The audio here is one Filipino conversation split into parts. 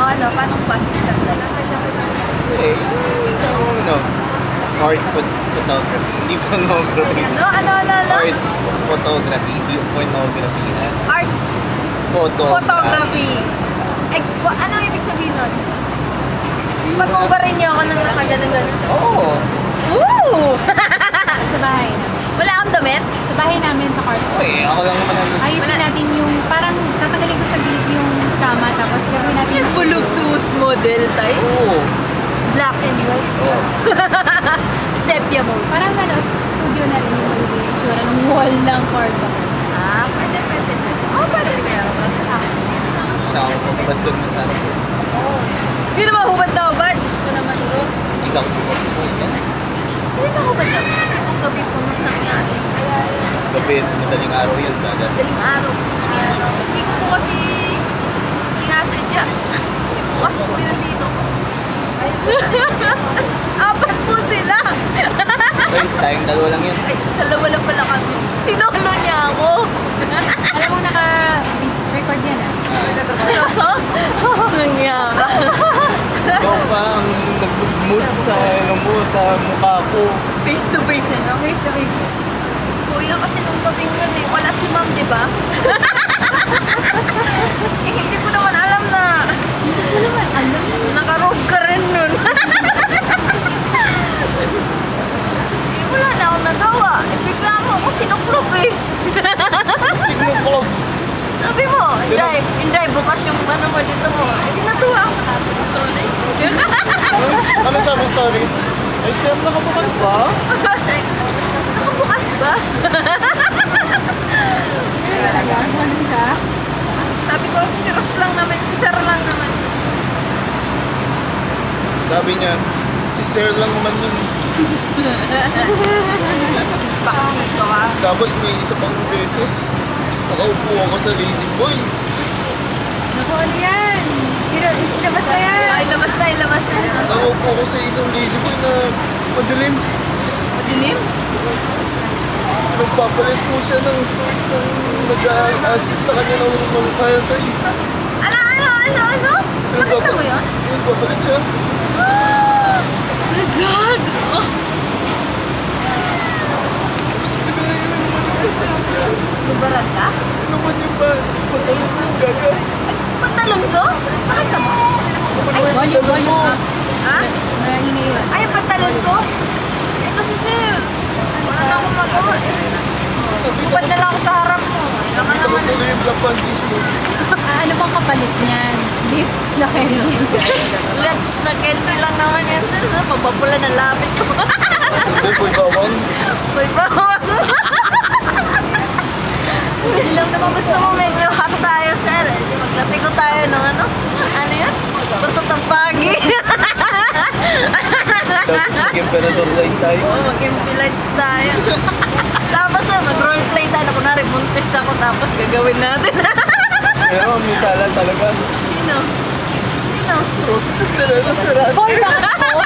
Paano klaseng scandal? Eh, art photography, hindi pornography. Art photography, hindi pornography. Art photography. Ano ibig sabihin nun? Pag-ubarin niyo ako ng nakaganang-ganon. Oo. Woo! Sa bahay namin. Wala kang damit? Sa bahay namin sa kwarto. Uy, ako lang naman ang Ayusin natin yung, parang tatanggalin ko sa gilid yung kama, tapos gawin natin Yung voluptuous model type? Oo. It's black and white. Oo. Sepia mode. parang studio na rin yung magiging itsura ng wall ng kwarto. Pwede. Oh, pwede. Nakakapagpad ko naman sa harap ko. Hindi naman hubad na hubad. Gusto ko naman, Ros. Hindi ka kasi boses mo yun. Hindi na hubad na. Kasi kung gabi po nung nangyari. Gabi, madaling araw yun. Daling araw po nangyari. Hindi ko po kasi sinasadya. Bukas po yun dito. Apat po sila. Okay, tayong dalawa lang yun. Ay, dalawa lang pala kami. Sinolo niya ako. Alam mo, naka-record yan ah. Seryoso? Nangyari. Ikaw pa ang nag-mood sa, sa mukha ko. Face to face na, no? Face to face. Kuya, kasi nung gabing nun eh, wala si ma'am, di ba? Hindi ko naman alam na. Naka-robe ka rin nun. Wala na akong nagawa. Bigla ako sinuklop eh. Sinuklop? Sabi mo, Inday, bukas yung ano mo dito mo. Hindi natuwa ako. Sorry. Ano sabi, sorry? Ay, sir, nakabukas ba? Nakabukas ba? Ano siya? Sabi ko, si Ros lang naman, si Sir lang naman. Sabi niya, si sir lang naman yun. Pakito ka. Tapos may isa pang beses, nakaupo ako sa lazy boy. Naku, ano yan? Ilabas na yan. Ay, labas na. Nakaupo ako sa isang lazy boy na madilim. Madilim? Nagpapalit po siya ng shorts ng nag-assist sa kanya ng kaya sa Insta. Ano? Nakita mo yun? Nagpapalit siya. Oh my God! Lubaran ka? Ano naman yung ba? Patalong ng gaga. Pantalon ko? Nakita mo? Volleyball mo. Ha? Maraming yun. Ay, yung pantalon ko? Eh, kasi sir, wala na akong magawa eh. Bupad na lang ako sa harap mo. Kailangan Ito naman. tuloy yung black panties mo. Ano bang kapalit niyan? Lips na kayo. Let's na Kendry lang naman yan sir. So, pababula ng lapit ko. Hindi, boy bawang. Uy, bawang. Kung gusto mo medyo hot tayo sir, eh, di maglatiko tayo ng ano? Ano yun? Buntot ng pagi. Tapos mag-emperador line tayo. Oo, mag-MP lights tayo. Tapos mag-roleplay tayo na kunwari buntis ako tapos gagawin natin. Pero misalan talaga. Sino? Rosa sa Guerrero, Serrano. Hoy, bakit po?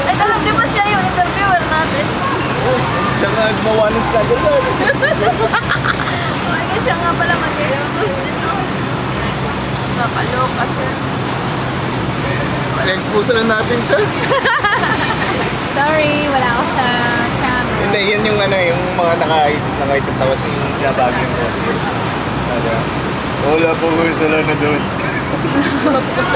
Teka lang, di ba siya yung interviewer natin? Oh, siya nga gumawa ng scandal. Ay, siya nga pala mag-expose dito. Nakaloka siya. Na-expose lang natin siya. Sorry, wala ako sa camera. Hindi, yan yung ano, yung mga naka-item tapos yung pinabagi yung boses. Wala po ko sila na doon. Wala po kasi